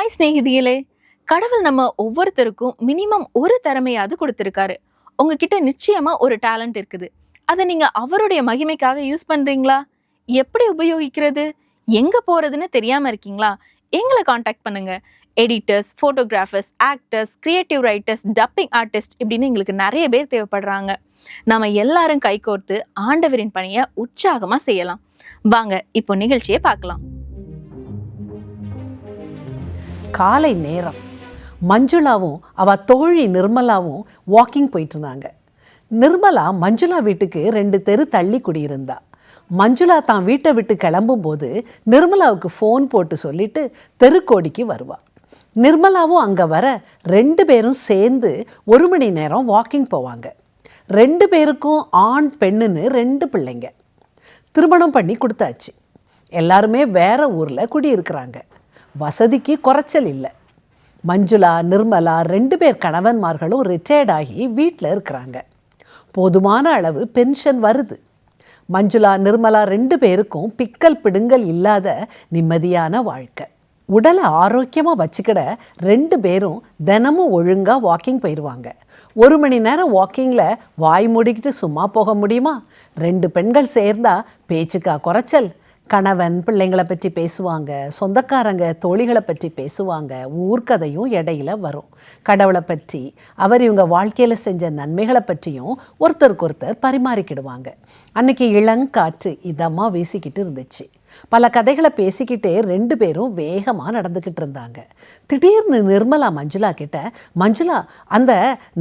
Hi சிநேகிதிகளே. கடவுள் நம்ம ஒவ்வொருத்தருக்கும் மினிமம் ஒரு திறமையாவது கொடுத்திருக்காரு. உங்ககிட்ட நிச்சயமா ஒரு டேலண்ட் இருக்குது. அதை நீங்க அவருடைய மகிமைக்காக யூஸ் பண்றீங்களா? எப்படி உபயோகிக்கிறது? எங்க போறதுன்னு தெரியாம இருக்கீங்களா? எங்களை காண்டாக்ட் பண்ணுங்க. Editors, photographers, actors, creative writers, dubbing artist இப்படின்னு எங்களுக்கு நிறைய பேர் தேவைப்படுறாங்க. நாம எல்லாரும் கைகோர்த்து ஆண்டவரின் பணியை உற்சாகமா செய்யலாம். வாங்க இப்போ நிகழ்ச்சியை பார்க்கலாம். காலை நேரம் மஞ்சுளாவும் அவ தோழி நிர்மலாவும் வாக்கிங் போயிட்டு இருந்தாங்க. நிர்மலா மஞ்சுளா வீட்டுக்கு 2 தெரு தள்ளி குடியிருந்தா. மஞ்சுளா தான் வீட்டை விட்டு கிளம்பும் போது நிர்மலாவுக்கு ஃபோன் போட்டு சொல்லிட்டு தெருக்கோடிக்கு வருவா. நிர்மலாவும் அங்கே வர 2 பேரும் சேர்ந்து 1 மணி நேரம் வாக்கிங் போவாங்க. 2 பேருக்கும் ஆண் பெண்ணுன்னு 2 பிள்ளைங்க. திருமணம் பண்ணி கொடுத்தாச்சு. எல்லாருமே வேற ஊரில் குடியிருக்கிறாங்க. வசதிக்கு குறைச்சல் இல்லை. மஞ்சுளா நிர்மலா 2 பேர் கணவன்மார்களும் ரிட்டையர்ட் ஆகி வீட்டில் இருக்கிறாங்க. போதுமான அளவு பென்ஷன் வருது. மஞ்சுளா நிர்மலா 2 பேருக்கும் பிக்கல் பிடுங்கல் இல்லாத நிம்மதியான வாழ்க்கை. உடலை ஆரோக்கியமாக வச்சுக்கிட 2 பேரும் தினமும் ஒழுங்காக வாக்கிங் போயிடுவாங்க. 1 மணி நேரம் வாக்கிங்கில் வாய் மூடிக்கிட்டு சும்மா போக முடியுமா? 2 பெண்கள் சேர்ந்தா பேச்சுக்கா குறைச்சல். கணவன் பிள்ளைங்களை பற்றி பேசுவாங்க, சொந்தக்காரங்க தோழிகளை பற்றி பேசுவாங்க, ஊர்க்கதையும் இடையில வரும். கடவுளை பற்றி, அவர் இவங்க வாழ்க்கையில் செஞ்ச நன்மைகளை பற்றியும் ஒருத்தருக்கு ஒருத்தர் பரிமாறிக்கிடுவாங்க. அன்னைக்கு இளங்காற்று இதமாக வீசிக்கிட்டு இருந்துச்சு. பல கதைகளை பேசிக்கிட்டே 2 பேரும் வேகமாக நடந்துக்கிட்டு இருந்தாங்க. திடீர்னு நிர்மலா மஞ்சுளா கிட்ட, மஞ்சுளா அந்த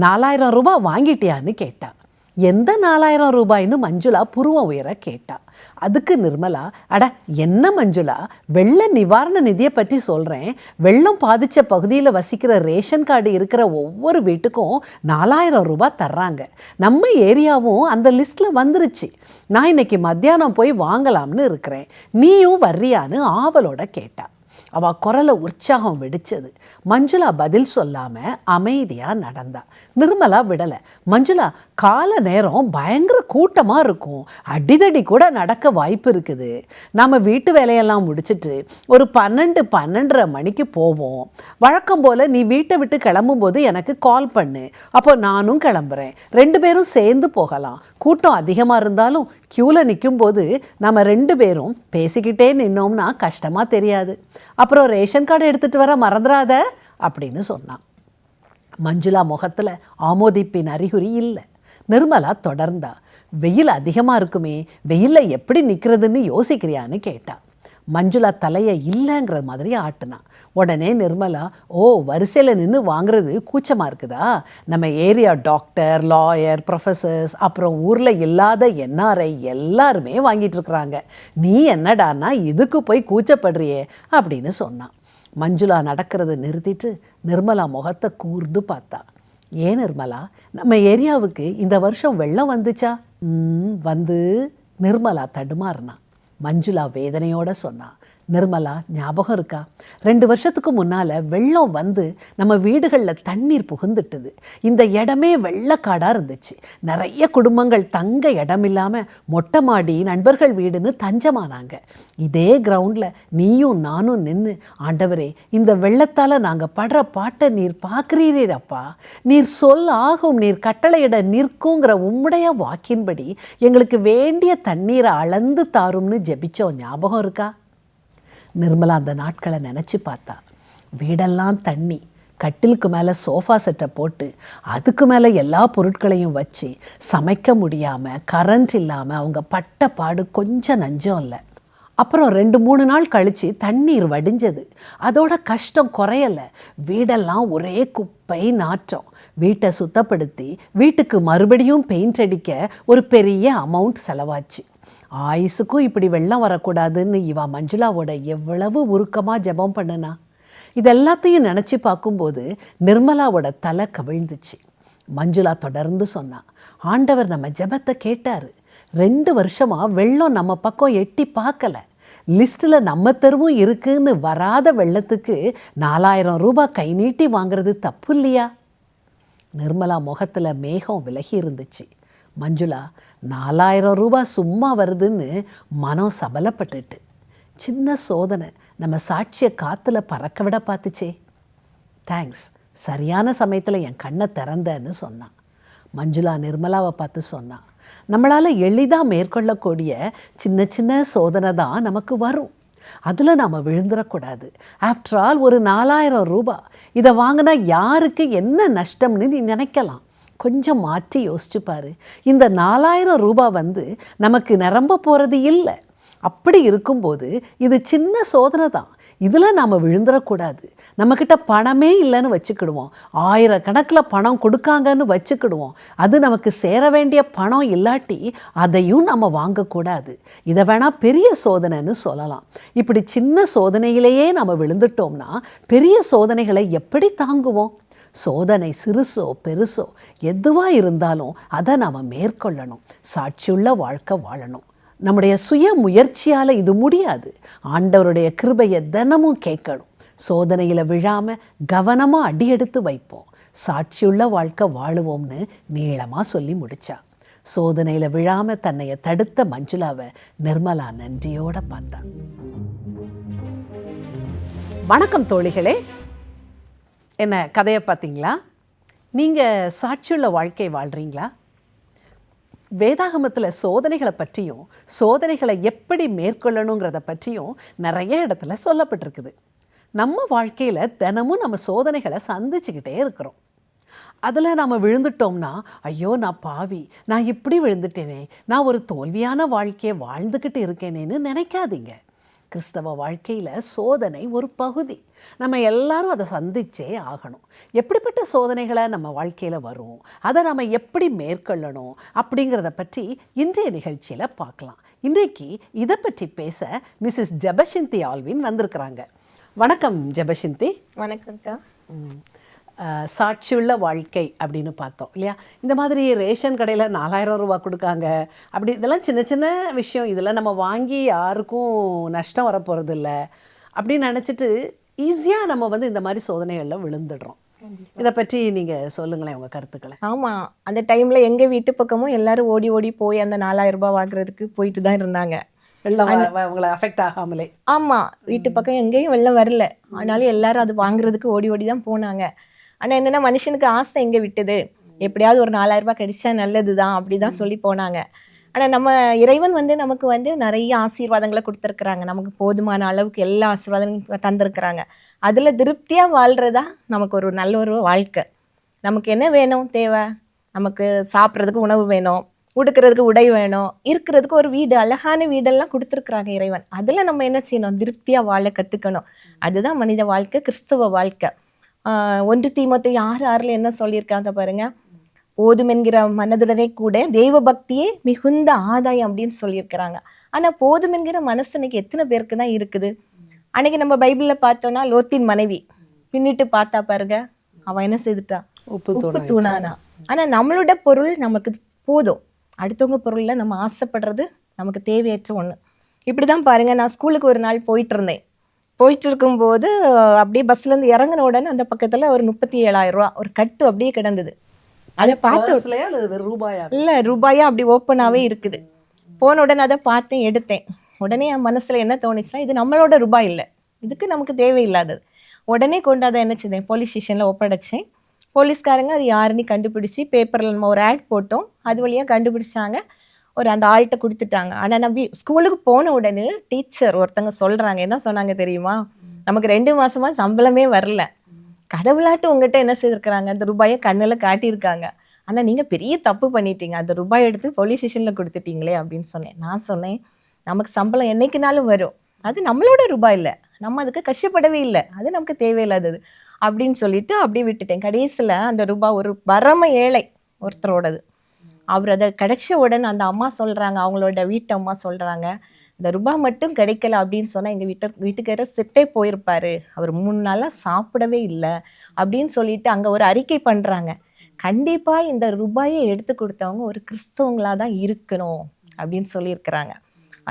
4000 ரூபாய் வாங்கிட்டியான்னு கேட்டா. எந்த 4000 ரூபாய்னு மஞ்சுளா புருவம் உயர கேட்டா. அதுக்கு நிர்மலா, அட என்ன மஞ்சுளா, வெள்ள நிவாரண நிதியை பற்றி சொல்கிறேன். வெள்ளம் பாதித்த பகுதியில் வசிக்கிற ரேஷன் கார்டு இருக்கிற ஒவ்வொரு வீட்டுக்கும் 4000 ரூபாய் தர்றாங்க. நம்ம ஏரியாவும் அந்த லிஸ்ட்டில் வந்துருச்சு. நான் இன்னைக்கு மத்தியானம் போய் வாங்கலாம்னு இருக்கிறேன். நீயும் வர்றியான்னு ஆவலோட கேட்டா. அவள் குரலை உற்சாகம் வெடிச்சது. மஞ்சுளா பதில் சொல்லாமல் அமைதியாக நடந்தா. நிர்மலா விடலை. மஞ்சுளா, கால நேரம் பயங்கர கூட்டமாக இருக்கும், அடிதடி கூட நடக்க வாய்ப்பு இருக்குது. நாம் வீட்டு வேலையெல்லாம் முடிச்சுட்டு ஒரு 12-12:30 மணிக்கு போவோம். வழக்கம் போல் நீ வீட்டை விட்டு கிளம்பும்போது எனக்கு கால் பண்ணு. அப்போ நானும் கிளம்புறேன். 2 பேரும் சேர்ந்து போகலாம். கூட்டம் அதிகமாக இருந்தாலும் க்யூவில் நிற்கும்போது நம்ம 2 பேரும் பேசிக்கிட்டே நின்னோம்னா கஷ்டமாக தெரியாது. அப்புறம் ரேஷன் கார்டு எடுத்துகிட்டு வர மறந்துடாத அப்படின்னு சொன்னான். மஞ்சுளா முகத்தில் ஆமோதிப்பின் அறிகுறி இல்லை. நிர்மலா தொடர்ந்தா. வெயில் அதிகமாக இருக்குமே, வெயிலில் எப்படி நிற்கிறதுன்னு யோசிக்கிறியான்னு கேட்டா. மஞ்சுளா தலையை இல்லைங்கிற மாதிரி ஆட்டினா. உடனே நிர்மலா, ஓ வரிசையில் நின்று வாங்குறது கூச்சமாக இருக்குதா? நம்ம ஏரியா டாக்டர், லாயர், ப்ரொஃபஸர்ஸ், அப்புறம் ஊரில் இல்லாத என்ஆர்ஐ எல்லாருமே வாங்கிட்டுருக்குறாங்க. நீ என்னடான்னா இதுக்கு போய் கூச்சப்படுறியே அப்படின்னு சொன்னான். மஞ்சுளா நடக்கிறத நிறுத்திட்டு நிர்மலா முகத்தை கூர்ந்து பார்த்தா. ஏன் நிர்மலா, நம்ம ஏரியாவுக்கு இந்த வருஷம் வெள்ளம் வந்துச்சா? வந்து நிர்மலா தடுமாறினா. மஞ்சுளா வேதனையோட சொன்னா. நிர்மலா, ஞாபகம் இருக்கா? 2 வருஷத்துக்கு முன்னால் வெள்ளம் வந்து நம்ம வீடுகளில் தண்ணீர் புகுந்துட்டுது. இந்த இடமே வெள்ளக்காடாக இருந்துச்சு. நிறைய குடும்பங்கள் தங்க இடம் இல்லாமல் மொட்டை மாடி, நண்பர்கள் வீடுன்னு தஞ்சமானாங்க. இதே கிரவுண்டில் நீயும் நானும் நின்று, ஆண்டவரே இந்த வெள்ளத்தால் நாங்கள் படுற பாட்டை நீர் பார்க்குறீரப்பா, நீர் சொல் ஆகும், நீர் கட்டளையிட நிற்குங்கிற உம்முடைய வாக்கின்படி எங்களுக்கு வேண்டிய தண்ணீரை அளந்து தாரும்னு ஜெபிச்சோம். ஞாபகம் இருக்கா? நிர்மலா அந்த நாட்களை நினச்சி பார்த்தா. வீடெல்லாம் தண்ணி, கட்டிலுக்கு மேலே சோஃபா செட்டை போட்டு அதுக்கு மேலே எல்லா பொருட்களையும் வச்சு சமைக்க முடியாமல், கரண்ட் இல்லாமல் அவங்க பட்ட பாடு கொஞ்சம் நஞ்சம் இல்லை. அப்புறம் 2-3 நாள் கழித்து தண்ணீர் வடிஞ்சது. அதோட கஷ்டம் குறையலை. வீடெல்லாம் ஒரே குப்பை நாற்றம். வீட்டை சுத்தப்படுத்தி வீட்டுக்கு மறுபடியும் பெயிண்ட் அடிக்க ஒரு பெரிய அமௌண்ட் செலவாச்சு. ஆயுசுக்கும் இப்படி வெள்ளம் வரக்கூடாதுன்னு இவா மஞ்சுளாவோட எவ்வளவு உருக்கமாக ஜெபம் பண்ணுனா. இதெல்லாத்தையும் நினச்சி பார்க்கும்போது நிர்மலாவோட தலை கவிழ்ந்துச்சு. மஞ்சுளா தொடர்ந்து சொன்னா, ஆண்டவர் நம்ம ஜெபத்தை கேட்டார். 2 வருஷமாக வெள்ளம் நம்ம பக்கம் எட்டி பார்க்கல. லிஸ்ட்டில் நம்ம தெருவும் இருக்குன்னு வராத வெள்ளத்துக்கு 4000 ரூபாய் கை நீட்டி வாங்குறது தப்பு இல்லையா? நிர்மலா முகத்தில் மேகம் விலகி இருந்துச்சு. மஞ்சுளா, 4000 ரூபாய் சும்மா வருதுன்னு மனம் சபலப்பட்டுட்டு. சின்ன சோதனை நம்ம சாட்சியை காற்றுல பறக்க விட பார்த்துச்சே. தேங்க்ஸ், சரியான சமயத்தில் என் கண்ணை திறந்தேன்னு சொன்னான். மஞ்சுளா நிர்மலாவை பார்த்து சொன்னான், நம்மளால் எளிதாக மேற்கொள்ளக்கூடிய சின்ன சின்ன சோதனை தான் நமக்கு வரும், அதில் நாம் விழுந்துடக்கூடாது. ஆஃப்டர் ஆல் ஒரு 4000 ரூபாய், இதை வாங்கினா யாருக்கு என்ன நஷ்டம்னு நீ நினைக்கலாம். கொஞ்சம் மாற்றி யோசிச்சு பாரு. இந்த 4000 ரூபாய் நமக்கு நிரம்ப போகிறது இல்லை. அப்படி இருக்கும்போது இது சின்ன சோதனை தான், இதில் நாம் விழுந்துடக்கூடாது. நம்மக்கிட்ட பணமே இல்லைன்னு வச்சுக்கிடுவோம், 1000 கணக்கில் பணம் கொடுக்காங்கன்னு வச்சுக்கிடுவோம். அது நமக்கு சேர வேண்டிய பணம் இல்லாட்டி அதையும் நம்ம வாங்கக்கூடாது. இதை வேணால் பெரிய சோதனைன்னு சொல்லலாம். இப்படி சின்ன சோதனையிலேயே நம்ம விழுந்துட்டோம்னா பெரிய சோதனைகளை எப்படி தாங்குவோம்? சோதனை சிறுசோ பெருசோ எதுவாக இருந்தாலும் அதை நாம் மேற்கொள்ளணும். சாட்சியுள்ள வாழ்க்கை வாழணும். நம்முடைய சுய முயற்சியால் இது முடியாது. ஆண்டவருடைய கிருபையை தினமும் கேட்கணும். சோதனையில் விழாமல் கவனமாக அடியெடுத்து வைப்போம். சாட்சியுள்ள வாழ்க்கை வாழுவோம்னு நீளமாக சொல்லி முடித்தா. சோதனையில் விழாமல் தன்னைய தடுத்த மஞ்சுளாவை நிர்மலா நன்றியோடு பார்த்தா. வணக்கம் தோழிகளே, என்ன கதையை பார்த்தீங்களா? நீங்கள் சாட்சியுள்ள வாழ்க்கை வாழ்கிறீங்களா? வேதாகமத்தில் சோதனைகளை பற்றியும் சோதனைகளை எப்படி மேற்கொள்ளணுங்கிறத பற்றியும் நிறைய இடத்துல சொல்லப்பட்டிருக்குது. நம்ம வாழ்க்கையில் தினமும் நம்ம சோதனைகளை சந்திச்சுக்கிட்டே இருக்கிறோம். அதில் நம்ம விழுந்துட்டோம்னா, ஐயோ நான் பாவி, நான் இப்படி விழுந்துட்டேனே, நான் ஒரு தோல்வியான வாழ்க்கையை வாழ்ந்துக்கிட்டு இருக்கேனேன்னு நினைக்காதீங்க. கிறிஸ்தவ வாழ்க்கையில் சோதனை ஒரு பகுதி. நம்ம எல்லாரும் அதை சந்திச்சே ஆகணும். எப்படிப்பட்ட சோதனைகளை நம்ம வாழ்க்கையில் வரும், அதை நம்ம எப்படி மேற்கொள்ளணும் அப்படிங்கிறத பற்றி இன்றைய நிகழ்ச்சியில் பார்க்கலாம். இன்றைக்கு இதை பற்றி பேச மிஸ்ஸஸ் ஜெபசிந்தி ஆல்வின் வந்திருக்கிறாங்க. வணக்கம் ஜெபசிந்தி. வணக்கம்க்கா. சாட்சியுள்ள வாழ்க்கை அப்படின்னு பார்த்தோம் இல்லையா? இந்த மாதிரி ரேஷன் கடையில் 4000 ரூபாய் கொடுக்காங்க, அப்படி இதெல்லாம் சின்ன சின்ன விஷயம், இதெல்லாம் நம்ம வாங்கி யாருக்கும் நஷ்டம் வரப்போகிறது இல்லை அப்படின்னு நினச்சிட்டு ஈஸியாக நம்ம இந்த மாதிரி சோதனைகளில் விழுந்துடுறோம். இதை பற்றி நீங்கள் சொல்லுங்களேன் உங்கள் கருத்துக்களை. ஆமாம், அந்த டைமில் எங்கள் வீட்டு பக்கமும் எல்லாரும் ஓடி ஓடி போய் அந்த 4000 ரூபாய் வாங்குறதுக்கு போயிட்டு தான் இருந்தாங்க. வெள்ளம் உங்களை அஃபெக்ட் ஆகாமலே. ஆமாம், வீட்டு பக்கம் எங்கேயும் வெள்ளம் வரல, ஆனாலும் எல்லாரும் அது வாங்குறதுக்கு ஓடி ஓடி தான் போனாங்க. ஆனால் என்னென்னா, மனுஷனுக்கு ஆசை எங்கே விட்டுது, எப்படியாவது ஒரு 4000 ரூபாய் கிடைச்சா நல்லது தான் அப்படி தான் சொல்லி போனாங்க. ஆனால் நம்ம இறைவன் நமக்கு நிறைய ஆசீர்வாதங்களை கொடுத்துருக்குறாங்க. நமக்கு போதுமான அளவுக்கு எல்லா ஆசீர்வாதங்களும் தந்திருக்கிறாங்க. அதில் திருப்தியாக வாழ்கிறதா நமக்கு ஒரு நல்ல ஒரு வாழ்க்கை. நமக்கு என்ன வேணும், தேவை நமக்கு சாப்பிட்றதுக்கு உணவு வேணும், உடுக்கிறதுக்கு உடை வேணும், இருக்கிறதுக்கு ஒரு வீடு, அழகான வீடெல்லாம் கொடுத்துருக்குறாங்க இறைவன். அதில் நம்ம என்ன செய்யணும், திருப்தியாக வாழ கற்றுக்கணும். அதுதான் மனித வாழ்க்கை, கிறிஸ்துவ வாழ்க்கை. 1 தீமோத்தேயு 6:6 என்ன சொல்லியிருக்காங்க பாருங்க, போதும் என்கிற மனதுடனே கூட தெய்வ பக்தியே மிகுந்த ஆதாயம் அப்படின்னு சொல்லியிருக்கிறாங்க. ஆனால் போதும் என்கிற மனசு இன்னைக்கு எத்தனை பேருக்கு தான் இருக்குது? அன்னைக்கு நம்ம பைபிளில் பார்த்தோன்னா, லோத்தின் மனைவி பின்னிட்டு பார்த்தா பாருங்க, அவன் என்ன செய்துட்டா, உப்பு தூணானா. ஆனால் நம்மளோட பொருள் நமக்கு போதும், அடுத்தவங்க பொருளில் நம்ம ஆசைப்படுறது நமக்கு தேவையற்ற ஒன்று. இப்படி தான் பாருங்க, நான் ஸ்கூலுக்கு ஒரு நாள் போயிட்டு இருக்கும்போது அப்படியே பஸ்லேருந்து இறங்கின உடனே அந்த பக்கத்தில் ஒரு 37,000 ரூபா ஒரு கட்டு அப்படியே கிடந்தது. அதை பார்த்து இல்லை ரூபாயா அப்படி ஓப்பனாகவே இருக்குது. போன உடனே அதை பார்த்தேன், எடுத்தேன். உடனே என் மனசில் என்ன தோணுச்சுன்னா, இது நம்மளோட ரூபாய் இல்லை, இதுக்கு நமக்கு தேவையில்லாதது. உடனே கொண்டு அதை என்ன செய்தேன், போலீஸ் ஸ்டேஷனில் ஒப்படைச்சேன். போலீஸ்காரங்க அது யாருன்னு கண்டுபிடிச்சி பேப்பரில் நம்ம ஒரு ஆட் போட்டோம், அது வழியாக கண்டுபிடிச்சாங்க, அந்த ஆள்கிட்ட கொடுத்துட்டாங்க. ஆனால் நான் ஸ்கூலுக்கு போன உடனே டீச்சர் ஒருத்தங்க சொல்கிறாங்க, என்ன சொன்னாங்க தெரியுமா, நமக்கு 2 மாதமாக சம்பளமே வரல, கடவுளாட்டு உங்கள்கிட்ட என்ன செய்திருக்கிறாங்க, அந்த ரூபாயை கண்ணில் காட்டியிருக்காங்க, ஆனால் நீங்கள் பெரிய தப்பு பண்ணிட்டீங்க, அந்த ரூபாய் எடுத்து போலீஸ் ஸ்டேஷனில் கொடுத்துட்டீங்களே அப்படின்னு சொன்னேன். நான் சொன்னேன், நமக்கு சம்பளம் என்னைக்குனாலும் வரும், அது நம்மளோட ரூபாய் இல்லை, நம்ம அதுக்கு கஷ்டப்படவே இல்லை, அது நமக்கு தேவையில்லாதது அப்படின்னு சொல்லிட்டு அப்படியே விட்டுட்டேன். கடைசியில் அந்த ரூபாய் ஒரு பரம ஏழை ஒருத்தரோடது. அவர் அதை கிடைச்ச உடனே அந்த அம்மா சொல்கிறாங்க, அவங்களோட வீட்டு அம்மா சொல்கிறாங்க, இந்த ரூபாய் மட்டும் கிடைக்கல அப்படின்னு சொன்னால் எங்கள் வீட்டுக்காரர் செத்தே போயிருப்பார், அவர் 3 நாளாக சாப்பிடவே இல்லை அப்படின்னு சொல்லிட்டு அங்கே ஒரு அறிக்கை பண்ணுறாங்க. கண்டிப்பாக இந்த ரூபாயை எடுத்து கொடுத்தவங்க ஒரு கிறிஸ்தவங்களாக தான் இருக்கணும் அப்படின்னு சொல்லியிருக்கிறாங்க.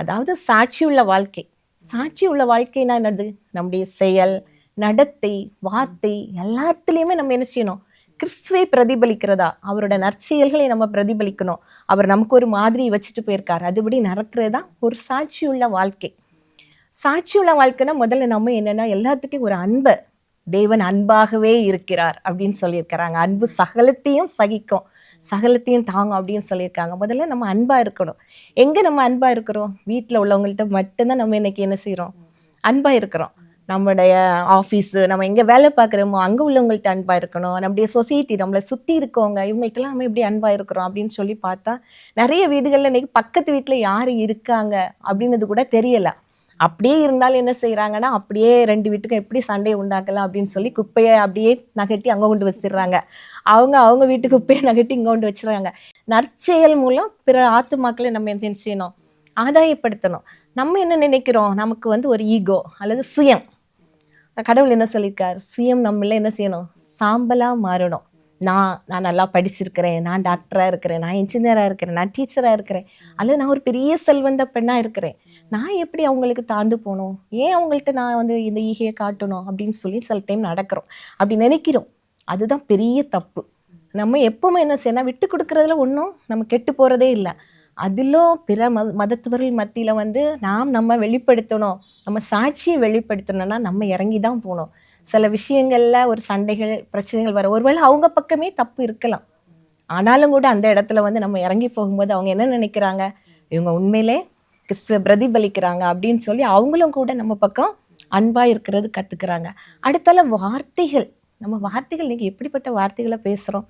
அதாவது சாட்சி உள்ள வாழ்க்கை. சாட்சி உள்ள வாழ்க்கைனா என்னது, நம்முடைய செயல், நடத்தை, வார்த்தை எல்லாத்துலேயுமே நம்ம என்ன செய்யணும், கிறிஸ்துவை பிரதிபலிக்கிறதா, அவரோட நற்செயல்களை நம்ம பிரதிபலிக்கணும். அவர் நமக்கு ஒரு மாதிரி வச்சுட்டு போயிருக்காரு, அதுபடி நடக்கிறதா ஒரு சாட்சியுள்ள வாழ்க்கை. சாட்சியுள்ள வாழ்க்கைன்னா முதல்ல நம்ம என்னன்னா எல்லாத்துக்கும் ஒரு அன்பை, தேவன் அன்பாகவே இருக்கிறார் அப்படின்னு சொல்லியிருக்கிறாங்க. அன்பு சகலத்தையும் சகிக்கும், சகலத்தையும் தாங்கும் அப்படின்னு சொல்லியிருக்காங்க. முதல்ல நம்ம அன்பா இருக்கணும். எங்க நம்ம அன்பா இருக்கிறோம்? வீட்டில் உள்ளவங்கள்ட்ட மட்டும்தான் நம்ம இன்னைக்கு என்ன செய்றோம்? அன்பா இருக்கிறோம். நம்முடைய ஆஃபீஸு, நம்ம எங்கே வேலை பார்க்குறோமோ அங்கே உள்ளவங்கள்ட்ட அன்பா இருக்கணும். நம்முடைய சொசைட்டி, நம்மளை சுற்றி இருக்கவங்க, இவங்கள்ட்டலாம் நம்ம எப்படி அன்பா இருக்கிறோம் அப்படின்னு சொல்லி பார்த்தா நிறைய வீடுகளில் இன்னைக்கு பக்கத்து வீட்டில் யார் இருக்காங்க அப்படின்றது கூட தெரியல. அப்படியே இருந்தாலும் என்ன செய்கிறாங்கன்னா, அப்படியே 2 வீட்டுக்கும் எப்படி சண்டையை உண்டாக்கலாம் அப்படின்னு சொல்லி குப்பையை அப்படியே நகட்டி அங்கே கொண்டு வச்சிடுறாங்க. அவங்க வீட்டு குப்பையை நகட்டி இங்கே கொண்டு வச்சிடுறாங்க. நற்செயல் மூலம் பிற ஆத்துமாக்களை நம்ம என்ன செய்யணும்? ஆதாயப்படுத்தணும். நம்ம என்ன நினைக்கிறோம்? நமக்கு வந்து ஒரு ஈகோ அல்லது சுயம். கடவுள் என்ன சொல்லியிருக்கார்? சுயம் நம்மள என்ன செய்யணும்? சாம்பலாக மாறணும். நான் நல்லா படிச்சிருக்கிறேன், நான் டாக்டராக இருக்கிறேன், நான் இன்ஜினியராக இருக்கிறேன், நான் டீச்சராக இருக்கிறேன், அல்லது நான் ஒரு பெரிய செல்வந்த பெண்ணாக இருக்கிறேன், நான் எப்படி அவங்களுக்கு தாழ்ந்து போகணும்? ஏன் அவங்கள்ட்ட நான் வந்து இந்த ஈகையை காட்டணும் அப்படின்னு சொல்லி சில டைம் நடக்கிறோம், அப்படி நினைக்கிறோம். அதுதான் பெரிய தப்பு. நம்ம எப்பவுமே என்ன செய்யணும்? விட்டு கொடுக்கறதுல ஒன்றும் நம்ம கெட்டு போகிறதே இல்லை. அதிலும் பிற மதத்தவர்கள் மத்தியில் வந்து நம்ம வெளிப்படுத்தணும், நம்ம சாட்சியை வெளிப்படுத்தணும்னா நம்ம இறங்கி தான் போகணும். சில விஷயங்கள்ல ஒரு சண்டைகள், பிரச்சனைகள் வர, ஒருவேளை அவங்க பக்கமே தப்பு இருக்கலாம், ஆனாலும் கூட அந்த இடத்துல வந்து நம்ம இறங்கி போகும்போது அவங்க என்ன நினைக்கிறாங்க? இவங்க உண்மையிலே கிறிஸ்துவ பிரதிபலிக்கிறாங்க அப்படின்னு சொல்லி அவங்களும் கூட நம்ம பக்கம் அன்பா இருக்கிறது கத்துக்கிறாங்க. அடுத்தால வார்த்தைகள், நம்ம வார்த்தைகள் இன்னைக்கு எப்படிப்பட்ட வார்த்தைகளை பேசுறோம்?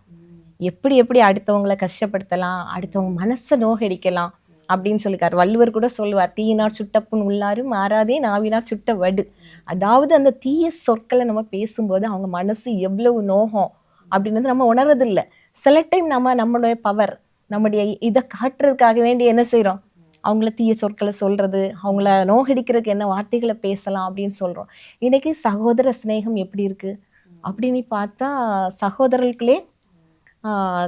எப்படி அடுத்தவங்களை கஷ்டப்படுத்தலாம், அடுத்தவங்க மனசை நோகடிக்கலாம் அப்படின்னு சொல்லிக்காரு. வள்ளுவர் கூட சொல்லுவார், தீயினார் சுட்டப்புண் உள்ளாரும் மாறாதே நாவினார் சுட்ட வடு. அதாவது அந்த தீய சொற்களை நம்ம பேசும்போது அவங்க மனசு எவ்வளவு நோகம் அப்படின்றது நம்ம உணர்றதில்லை. சில டைம் நம்மளுடைய பவர், நம்முடைய இதை காட்டுறதுக்காக வேண்டி என்ன செய்கிறோம்? அவங்கள தீய சொற்களை சொல்றது, அவங்கள நோகடிக்கிறதுக்கு என்ன வார்த்தைகளை பேசலாம் அப்படின்னு சொல்றோம். இன்னைக்கு சகோதர சிநேகம் எப்படி இருக்கு அப்படின்னு பார்த்தா சகோதரர்களுக்குள்ளே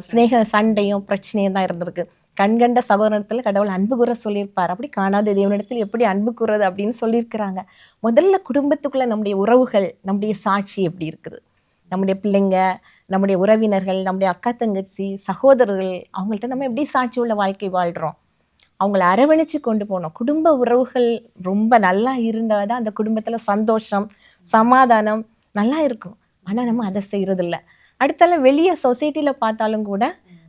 சிநேக சண்டையும் பிரச்சனையும் தான் இருந்திருக்கு. கண்கண்ட சகோதரத்தில் கடவுள் அன்பு கூற சொல்லியிருப்பார். அப்படி காணாத தேவனிடத்தில் எப்படி அன்பு கூறுறது அப்படின்னு சொல்லியிருக்கிறாங்க. முதல்ல குடும்பத்துக்குள்ள நம்முடைய உறவுகள், நம்முடைய சாட்சி எப்படி இருக்குது? நம்முடைய பிள்ளைங்க, நம்முடைய உறவினர்கள், நம்முடைய அக்கா தங்கச்சி, சகோதரர்கள், அவங்கள்ட்ட நம்ம எப்படி சாட்சி உள்ள வாழ்க்கை வாழ்கிறோம்? அவங்கள அரவணைச்சு கொண்டு போகணும். குடும்ப உறவுகள் ரொம்ப நல்லா இருந்தால் தான் அந்த குடும்பத்தில் சந்தோஷம், சமாதானம் நல்லா இருக்கும். ஆனால் நம்ம அதை செய்கிறதில்ல. அடுத்தால வெளியே சொசைட்டியில் பார்த்தாலும் கூட,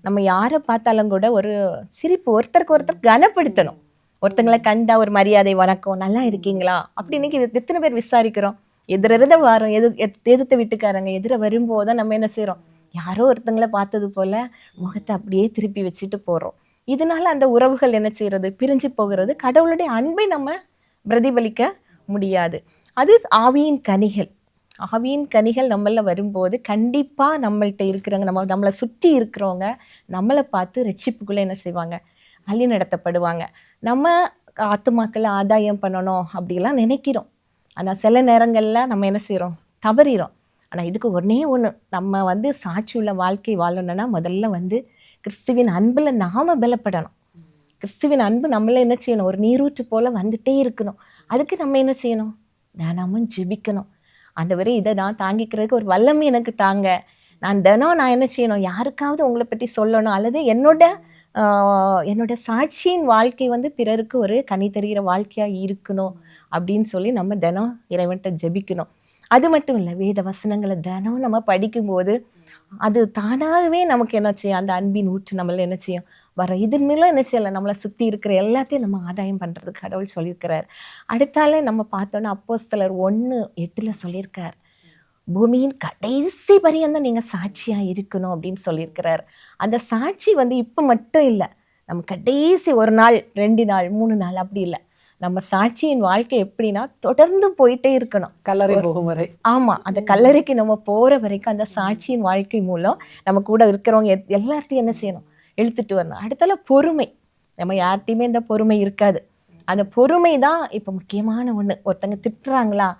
நம்ம யாரை பார்த்தாலும் கூட ஒரு சிரிப்பு, ஒருத்தருக்கு ஒருத்தர் கனப்படுத்தணும். ஒருத்தங்களை கண்டா ஒரு மரியாதை, வணக்கம், நல்லா இருக்கீங்களா அப்படி இன்னைக்கு எத்தனை பேர் விசாரிக்கிறோம்? எதிர வரோம், எதிர்த்த வீட்டுக்காரங்க எதிர வரும்போது தான் நம்ம என்ன செய்கிறோம்? யாரோ ஒருத்தங்களை பார்த்தது போல முகத்தை அப்படியே திருப்பி வச்சுட்டு போகிறோம். இதனால அந்த உறவுகள் என்ன செய்யறது? பிரிஞ்சு போகிறது. கடவுளுடைய அன்பை நம்ம பிரதிபலிக்க முடியாது. அது ஆவியின் கனிகள். ஆவியின் கனிகள் நம்மள வரும்போது கண்டிப்பாக நம்மள்கிட்ட இருக்கிறவங்க, நம்மளை சுற்றி இருக்கிறவங்க நம்மளை பார்த்து ரட்சிப்புக்குள்ளே என்ன செய்வாங்க? வழி நடத்தப்படுவாங்க. நம்ம ஆத்துமாக்களை ஆதாயம் பண்ணணும் அப்படிலாம் நினைக்கிறோம். ஆனால் சில நேரங்களில் நம்ம என்ன செய்கிறோம்? தவறிறோம். ஆனால் இதுக்கு ஒன்றே ஒன்று, நம்ம வந்து சாட்சி உள்ள வாழ்க்கை வாழணும்னா முதல்ல வந்து கிறிஸ்துவின் அன்பில் நாம பலப்படணும். கிறிஸ்துவின் அன்பு நம்மள என்ன செய்யணும்? ஒரு நீரூற்று போல வந்துட்டே இருக்கணும். அதுக்கு நம்ம என்ன செய்யணும்? தினமும் ஜெபிக்கணும். ஆண்டவரே, இதை நான் தாங்கிக்கிறதுக்கு ஒரு வல்லமை எனக்கு தாங்க. நான் என்ன செய்யணும்? யாருக்காவது உங்களை பற்றி சொல்லணும், அல்லது என்னோட சாட்சியின் வாழ்க்கை வந்து பிறருக்கு ஒரு கனி தருகிற வாழ்க்கையாக இருக்கணும் அப்படின்னு சொல்லி நம்ம தினம் இறைவன்கிட்ட ஜெபிக்கணும். அது மட்டும் இல்லை, வேத வசனங்களை தினம் நம்ம படிக்கும்போது அது தானாகவே நமக்கு என்ன செய்யும்? அந்த அன்பின் ஊற்று நம்மள என்ன செய்யும்? வர. இதன் மேலும் என்ன செய்யலாம்? நம்மளை சுற்றி இருக்கிற எல்லாத்தையும் நம்ம ஆதாயம் பண்ணுறதுக்கு கடவுள் சொல்லியிருக்கிறார். அடுத்தால நம்ம பார்த்தோன்னா அப்போஸ்தலர் 1:8 சொல்லியிருக்கார், பூமியின் கடைசி பரியந்தம் நீங்கள் சாட்சியாக இருக்கணும் அப்படின்னு சொல்லியிருக்கிறார். அந்த சாட்சி வந்து இப்போ மட்டும் இல்லை, நம்ம கடைசி 1 நாள் 2 நாள் 3 நாள் அப்படி இல்லை. நம்ம சாட்சியின் வாழ்க்கை எப்படின்னா தொடர்ந்து போயிட்டே இருக்கணும், கல்லறை போகும் வரை. ஆமா, அந்த கல்லறைக்கு நம்ம போற வரைக்கும் அந்த சாட்சியின் வாழ்க்கை மூலம் நம்ம கூட இருக்கிறவங்க எல்லாத்தையும் என்ன செய்யணும்? இழுத்துட்டு வரணும். அடுத்தால பொறுமை. நம்ம யார்கிட்டையுமே இந்த பொறுமை இருக்காது. அந்த பொறுமை தான் இப்போ முக்கியமான ஒன்று. ஒருத்தங்க திட்டுறாங்களா,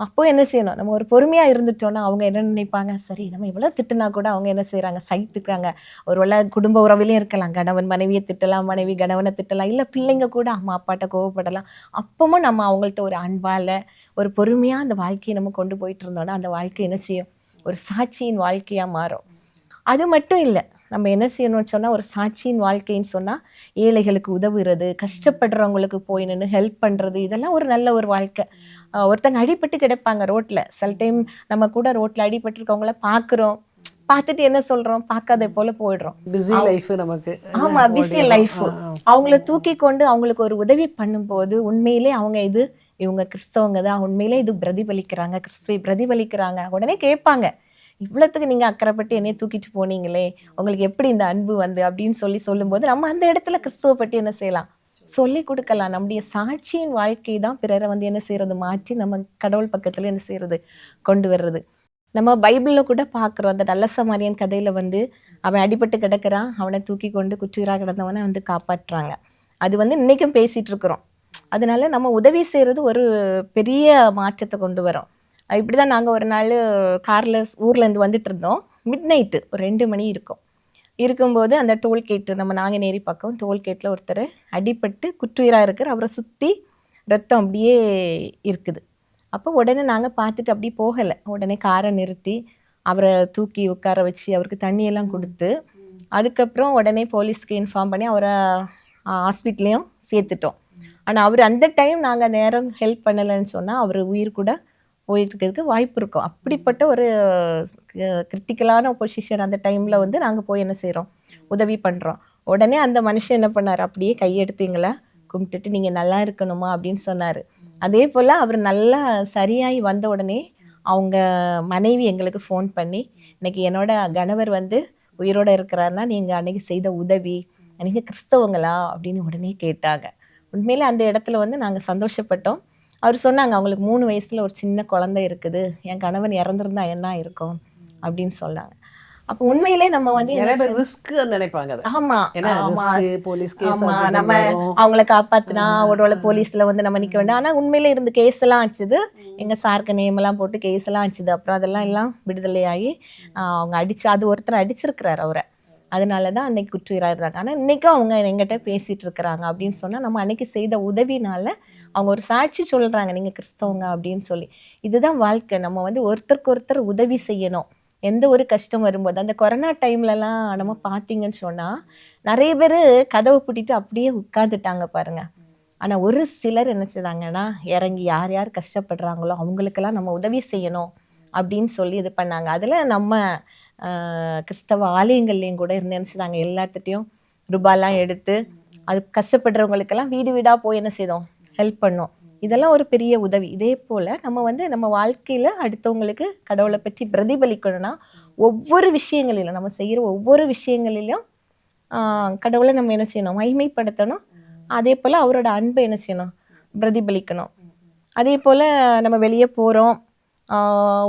அப்போ என்ன செய்யணும்? நம்ம ஒரு பொறுமையாக இருந்துட்டோன்னா அவங்க என்ன நினைப்பாங்க? சரி, நம்ம இவ்வளோ திட்டுனா கூட அவங்க என்ன செய்கிறாங்க? சகித்துக்கிறாங்க. ஒருவேளை குடும்ப உறவிலையும் இருக்கலாம், கணவன் மனைவியை திட்டலாம், மனைவி கணவனை திட்டலாம், இல்லை பிள்ளைங்க கூட அம்மா அப்பாட்ட கோவப்படலாம். அப்பவும் நம்ம அவங்கள்ட்ட ஒரு அன்பால் ஒரு பொறுமையாக அந்த வாழ்க்கையை நம்ம கொண்டு போயிட்டு இருந்தோன்னா அந்த வாழ்க்கை என்ன செய்யும்? ஒரு சாட்சியின் வாழ்க்கையாக மாறும். அது மட்டும் இல்லை, நம்ம என்ன செய்யணும்னு சொன்னால், ஒரு சாட்சியின் வாழ்க்கைன்னு சொன்னால் ஏழைகளுக்கு உதவுறது, கஷ்டப்படுறவங்களுக்கு போய் நின்று ஹெல்ப் பண்ணுறது, இதெல்லாம் ஒரு நல்ல ஒரு வாழ்க்கை. ஒருத்தங்க அடிபட்டு கிடப்பாங்க ரோட்டில். சில டைம் நம்ம கூட ரோட்டில் அடிபட்டிருக்கவங்கள பார்க்குறோம், பார்த்துட்டு என்ன சொல்கிறோம், பார்க்காத போல போயிடுறோம். பிஸி லைஃப் நமக்கு. ஆமா, பிஸி லைஃப். அவங்கள தூக்கி கொண்டு அவங்களுக்கு ஒரு உதவி பண்ணும்போது உண்மையிலே இவங்க கிறிஸ்தவங்க தான், உண்மையிலே இது பிரதிபலிக்கிறாங்க, கிறிஸ்துவை பிரதிபலிக்கிறாங்க. உடனே கேட்பாங்க, இவ்வளவுத்துக்கு நீங்க அக்கறைப்பட்டு என்னைய தூக்கிட்டு போனீங்களே, உங்களுக்கு எப்படி இந்த அன்பு வந்து அப்படின்னு சொல்லும்போது நம்ம அந்த இடத்துல கிறிஸ்துவ பற்றி என்ன செய்யலாம், சொல்லி கொடுக்கலாம். நம்முடைய சாட்சியின் வாழ்க்கை தான் பிறரை வந்து என்ன செய்யறது, மாற்றி நம்ம கடவுள் பக்கத்துல என்ன செய்யறது, கொண்டு வர்றது. நம்ம பைபிள்ல கூட பார்க்குறோம், அந்த நல்ல சமாரியன் கதையில வந்து அவன் அடிபட்டு கிடக்கிறான், அவனை தூக்கி கொண்டு குற்றுயிராக கிடந்தவனை வந்து காப்பாற்றுறாங்க. அது வந்து இன்னைக்கும் பேசிட்டு இருக்கிறோம். அதனால நம்ம உதவி செய்யறது ஒரு பெரிய மாற்றத்தை கொண்டு வரோம். இப்படிதான் நாங்கள் ஒரு நாள் காரில் ஊர்லேருந்து வந்துட்டு இருந்தோம். மிட் நைட்டு ஒரு 2 மணி இருக்கும்போது அந்த டோல்கேட்டு நம்ம நாங்குநேரி பக்கம் டோல்கேட்டில் ஒருத்தர் அடிபட்டு குற்றுயிராக இருக்கிற, அவரை சுற்றி ரத்தம் அப்படியே இருக்குது. அப்போ உடனே நாங்கள் பார்த்துட்டு அப்படியே போகலை, உடனே காரை நிறுத்தி அவரை தூக்கி உட்கார வச்சு அவருக்கு தண்ணியெல்லாம் கொடுத்து அதுக்கப்புறம் உடனே போலீஸ்க்கு இன்ஃபார்ம் பண்ணி அவரை ஹாஸ்பிட்டலையும் சேர்த்துட்டோம். ஆனால் அவர் அந்த டைம் நாங்கள் நேரம் ஹெல்ப் பண்ணலைன்னு சொன்னால் அவர் உயிர் கூட போயிருக்கிறதுக்கு வாய்ப்பு இருக்கும். அப்படிப்பட்ட ஒரு கிரிட்டிக்கலான பொசிஷன் அந்த டைமில் வந்து நாங்கள் போய் என்ன செய்கிறோம், உதவி பண்ணுறோம். உடனே அந்த மனுஷன் என்ன பண்ணார், அப்படியே கையெடுத்து எங்களை கும்பிட்டுட்டு நீங்கள் நல்லா இருக்கணுமா அப்படின்னு சொன்னார். அதே போல் அவர் நல்லா சரியாகி வந்த உடனே அவங்க மனைவி எங்களுக்கு ஃபோன் பண்ணி, இன்னைக்கு என்னோட கணவர் வந்து உயிரோடு இருக்கிறாருன்னா நீங்கள் அன்னைக்கு செய்த உதவி, நீங்கள் கிறிஸ்தவங்களா அப்படின்னு உடனே கேட்டாங்க. உண்மையிலே அந்த இடத்துல வந்து நாங்கள் சந்தோஷப்பட்டோம். அவர் சொன்னாங்க, அவங்களுக்கு 3 வயசுல ஒரு சின்ன குழந்தை இருக்குது, என் கணவன் இறந்துருந்தா என்ன இருக்கும் அப்படின்னு சொன்னாங்க. அப்போ உண்மையிலே நம்ம வந்து ரிஸ்க் நினைப்பாங்க. ஆமா, போலீஸ் ஆமா, நம்ம அவங்கள காப்பாத்தினா ஒருவேளை போலீஸ்ல வந்து நம்ம நிக்க வேண்டாம். ஆனா உண்மையில இருந்து கேஸ் எல்லாம் ஆச்சுது, எங்க சாருக்கு நேம் எல்லாம் போட்டு கேஸ் எல்லாம் ஆச்சுது. அப்புறம் அதெல்லாம் விடுதலையாகி அவங்க அது ஒருத்தர் அடிச்சிருக்கிறாரு அவரை. அதனாலதான் அன்னைக்கு குற்றுயிராக இருந்தாங்க. ஆனா இன்னைக்கும் அவங்க எங்கிட்ட பேசிட்டு இருக்கிறாங்க. அப்படின்னு சொன்னா நம்ம அன்னைக்கு செய்த உதவினால அவங்க ஒரு சாட்சி சொல்றாங்க, நீங்க கிறிஸ்தவங்க அப்படின்னு சொல்லி. இதுதான் வாழ்க்கை. நம்ம வந்து ஒருத்தருக்கு ஒருத்தர் உதவி செய்யணும். எந்த ஒரு கஷ்டம் வரும்போது, அந்த கொரோனா டைம்லலாம் நம்ம பார்த்தீங்கன்னு சொன்னா நிறைய பேர் கதவை பூட்டிட்டு அப்படியே உட்காந்துட்டாங்க பாருங்க. ஆனா ஒரு சிலர் என்ன செய்தாங்கன்னா, இறங்கி யார் யார் கஷ்டப்படுறாங்களோ அவங்களுக்கெல்லாம் நம்ம உதவி செய்யணும் அப்படின்னு சொல்லி இது பண்ணாங்க. அதுல நம்ம கிறிஸ்தவ ஆலயங்கள்லையும் கூட இருந்து என்ன செய்தாங்க, எல்லாத்துட்டையும் ரூபாலாம் எடுத்து அது கஷ்டப்படுறவங்களுக்கெல்லாம் வீடு வீடா போய் என்ன செய்தோம், ஹெல்ப் பண்ணோம். இதெல்லாம் ஒரு பெரிய உதவி. இதே போல் நம்ம வந்து நம்ம வாழ்க்கையில் அடுத்தவங்களுக்கு கடவுளை பற்றி பிரதிபலிக்கணும்னா ஒவ்வொரு விஷயங்களிலும், நம்ம செய்கிற ஒவ்வொரு விஷயங்களிலும் கடவுளை நம்ம என்ன செய்யணும், மகிமைப்படுத்தணும். அதே போல் அவரோட அன்பை என்ன செய்யணும், பிரதிபலிக்கணும். அதே போல் நம்ம வெளியே போகிறோம்,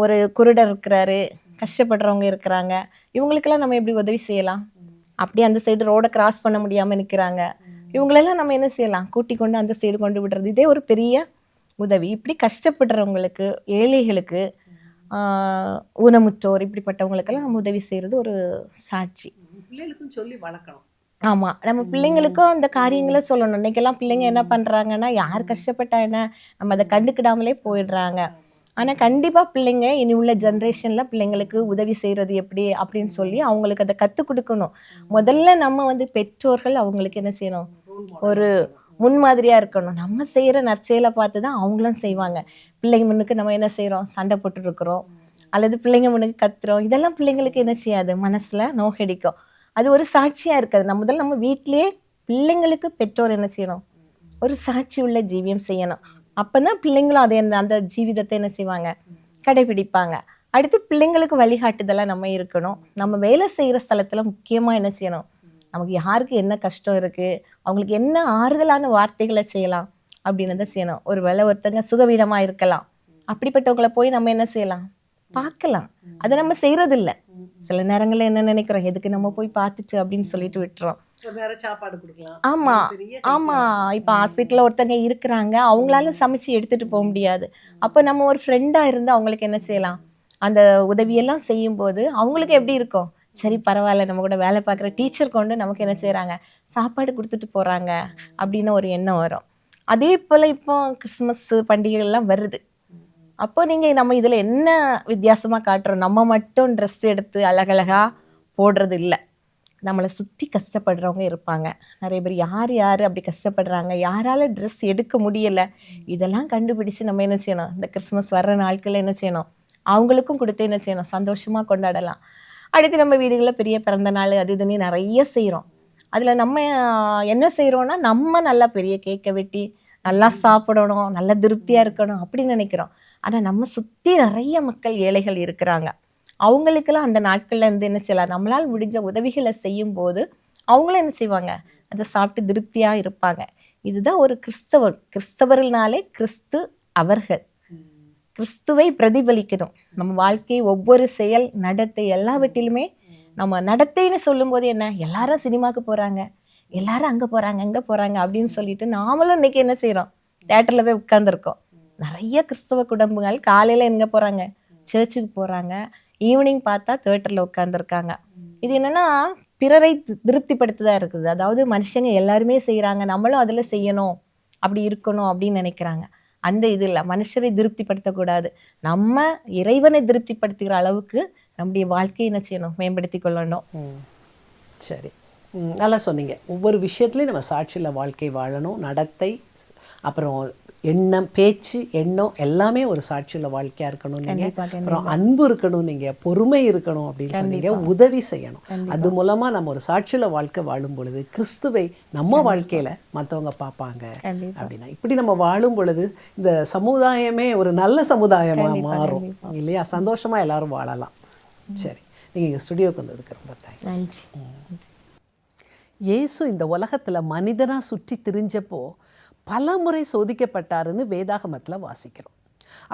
ஒரு குருடர் இருக்கிறாரு, கஷ்டப்படுறவங்க இருக்கிறாங்க, இவங்களுக்கெல்லாம் நம்ம எப்படி உதவி செய்யலாம்? அப்படியே அந்த சைடு ரோடை கிராஸ் பண்ண முடியாமல் நிற்கிறாங்க, இவங்களெல்லாம் நம்ம என்ன செய்யலாம், கூட்டி கொண்டு அந்த சைடு கொண்டு விடுறது. இதே ஒரு பெரிய உதவி. இப்படி கஷ்டப்படுறவங்களுக்கு, ஏழைகளுக்கு, ஊனமுற்றோர், இப்படிப்பட்டவங்களுக்கெல்லாம் நம்ம உதவி செய்யறது ஒரு சாட்சி. பிள்ளைகளுக்கும் சொல்லி வளர்க்கணும். ஆமா, நம்ம பிள்ளைங்களுக்கும் அந்த காரியங்களை சொல்லணும். இன்னைக்கெல்லாம் பிள்ளைங்க என்ன பண்றாங்கன்னா, யார் கஷ்டப்பட்டா என்ன, நம்ம அதை கண்டுக்கிடாமலே போயிடுறாங்க. ஆனா கண்டிப்பா பிள்ளைங்க இனி உள்ள ஜென்ரேஷன்ல பிள்ளைங்களுக்கு உதவி செய்யறது எப்படி அப்படின்னு சொல்லி அவங்களுக்கு அதை கற்றுக் கொடுக்கணும். முதல்ல நம்ம வந்து பெற்றோர்கள் அவங்களுக்கு என்ன செய்யணும், ஒரு முன்மாதிரியா இருக்கணும். நம்ம செய்யற நற்செயலை பார்த்து தான் அவங்களும் செய்வாங்க. பிள்ளைங்க முன்னுக்கு நம்ம என்ன செய்யறோம், சண்டை போட்டு இருக்கிறோம் அல்லது பிள்ளைங்க முன்னுக்கு கத்துறோம், இதெல்லாம் பிள்ளைங்களுக்கு என்ன செய்யாது, மனசுல நோகடிக்கும். அது ஒரு சாட்சியா இருக்காது. முதல்ல நம்ம வீட்டிலேயே பிள்ளைங்களுக்கு பெற்றோர் என்ன செய்யணும், ஒரு சாட்சி உள்ள ஜீவியம் செய்யணும். அப்பதான் பிள்ளைங்களும் அதே அந்த ஜீவிதத்தை என்ன செய்வாங்க, கடைபிடிப்பாங்க. அடுத்து பிள்ளைங்களுக்கு வழிகாட்டுதலா நம்ம இருக்கணும். நம்ம வேலை செய்யற ஸ்தலத்துல முக்கியமா என்ன செய்யணும், நமக்கு யாருக்கு என்ன கஷ்டம் இருக்கு, அவங்களுக்கு என்ன ஆறுதலான வார்த்தைகளை செய்யலாம் அப்படின்னு தான் செய்யணும். ஒரு வேளை ஒருத்தங்க சுகவீனமா இருக்கலாம், அப்படிப்பட்டவங்களை போய் நம்ம என்ன செய்யலாம், பார்க்கலாம். அதை நம்ம செய்யறது இல்லை. சில நேரங்கள்ல என்ன நினைக்கிறோம், எதுக்கு நம்ம போய் பார்த்துட்டு அப்படின்னு சொல்லிட்டு விட்டுறோம். சாப்பாடு கொடுக்கலாம். ஆமா ஆமா, இப்ப ஹாஸ்பிட்டல்ல ஒருத்தங்க இருக்கிறாங்க, அவங்களால சமைச்சு எடுத்துட்டு போக முடியாது. அப்ப நம்ம ஒரு ஃப்ரெண்டா இருந்து அவங்களுக்கு என்ன செய்யலாம், அந்த உதவியெல்லாம் செய்யும் போது அவங்களுக்கு எப்படி இருக்கும், சரி பரவாயில்ல, நம்ம கூட வேலை பார்க்குற டீச்சர் கொண்டு நமக்கு என்ன செய்யறாங்க, சாப்பாடு கொடுத்துட்டு போறாங்க அப்படின்னு ஒரு எண்ணம் வரும். அதே போல இப்போ கிறிஸ்துமஸ் பண்டிகைகள் எல்லாம் வருது. அப்போ நம்ம இதுல என்ன வித்தியாசமா காட்டுறோம், நம்ம மட்டும் ட்ரெஸ் எடுத்து அழகழகா போடுறது இல்லை. நம்மளை சுற்றி கஷ்டப்படுறவங்க இருப்பாங்க. நிறைய பேர் யார் யார் அப்படி கஷ்டப்படுறாங்க, யாரால ட்ரெஸ் எடுக்க முடியலை, இதெல்லாம் கண்டுபிடிச்சு நம்ம என்ன செய்யணும், இந்த கிறிஸ்மஸ் வர்ற நாட்களில் என்ன செய்யணும், அவங்களுக்கும் கொடுத்து என்ன செய்யணும், சந்தோஷமாக கொண்டாடலாம். அடுத்து நம்ம வீடுகளில் பெரிய பிறந்த நாள் அது இதுன்னு நிறைய செய்கிறோம். அதில் நம்ம என்ன செய்கிறோன்னா, நம்ம நல்லா பெரிய கேக்கை வெட்டி நல்லா சாப்பிடணும், நல்லா திருப்தியாக இருக்கணும் அப்படின்னு நினைக்கிறோம். ஆனால் நம்ம சுற்றி நிறைய மக்கள் ஏழைகள் இருக்கிறாங்க. அவங்களுக்கெல்லாம் அந்த நாட்கள்ல இருந்து என்ன செய்யலாம், நம்மளால் முடிஞ்ச உதவிகளை செய்யும் போது அவங்களும் என்ன செய்வாங்க, அதை சாப்பிட்டு திருப்தியா இருப்பாங்க. இதுதான் ஒரு கிறிஸ்தவர்கள்னாலே கிறிஸ்து அவர்கள் கிறிஸ்துவை பிரதிபலிக்கணும். நம்ம வாழ்க்கை ஒவ்வொரு செயல் நடத்தை எல்லாவற்றிலுமே நம்ம நடத்தைன்னு சொல்லும்போது என்ன, எல்லாரும் சினிமாக்கு போறாங்க, எல்லாரும் அங்க போறாங்க இங்க போறாங்க அப்படின்னு சொல்லிட்டு நாமளும் இன்னைக்கு என்ன செய்யறோம், தியேட்டர்ல போய் உட்கார்ந்துருக்கோம். நிறைய கிறிஸ்தவ குடும்பங்கள் காலையில எங்க போறாங்க, சர்ச்சுக்கு போறாங்க, ஈவினிங் பார்த்தா தியேட்டர்ல உட்கார்ந்துருக்காங்க. இது என்னன்னா பிறரை திருப்திப்படுத்ததா இருக்குது. அதாவது மனுஷங்க எல்லாருமே செய்யறாங்க, நம்மளும் அதுல செய்யணும், அப்படி இருக்கணும் அப்படின்னு நினைக்கிறாங்க. அந்த இது இல்லை, மனுஷரை திருப்திப்படுத்தக்கூடாது, நம்ம இறைவனை திருப்திப்படுத்துகிற அளவுக்கு நம்முடைய வாழ்க்கையை என்ன செய்யணும், மேம்படுத்தி கொள்ளணும். சரி, நல்லா சொன்னீங்க. ஒவ்வொரு விஷயத்துலையும் நம்ம சாட்சியில் வாழ்க்கை வாழணும். நடத்தை, அப்புறம் எண்ணம், பேச்சு, எண்ணம் எல்லாமே ஒரு சாட்சியுள்ள வாழ்க்கையாக இருக்கணும். நீங்கள் அப்புறம் அன்பு இருக்கணும், நீங்கள் பொறுமை இருக்கணும் அப்படின்னு சொன்னீங்க. உதவி செய்யணும். அது மூலமாக நம்ம ஒரு சாட்சியுள்ள வாழ்க்கை வாழும் பொழுது கிறிஸ்துவை நம்ம வாழ்க்கையில் மற்றவங்க பார்ப்பாங்க அப்படின்னா, இப்படி நம்ம வாழும் பொழுது இந்த சமுதாயமே ஒரு நல்ல சமுதாயமாக மாறும் இல்லையா? சந்தோஷமாக எல்லாரும் வாழலாம். சரி, நீங்கள் ஸ்டுடியோக்கு வந்ததுக்கு ரொம்ப தேங்க்ஸ். இயேசு இந்த உலகத்தில் மனிதனாக சுற்றி திரிஞ்சப்போ பல முறை சோதிக்கப்பட்டாருன்னு வேதாகமத்தில் வாசிக்கிறோம்.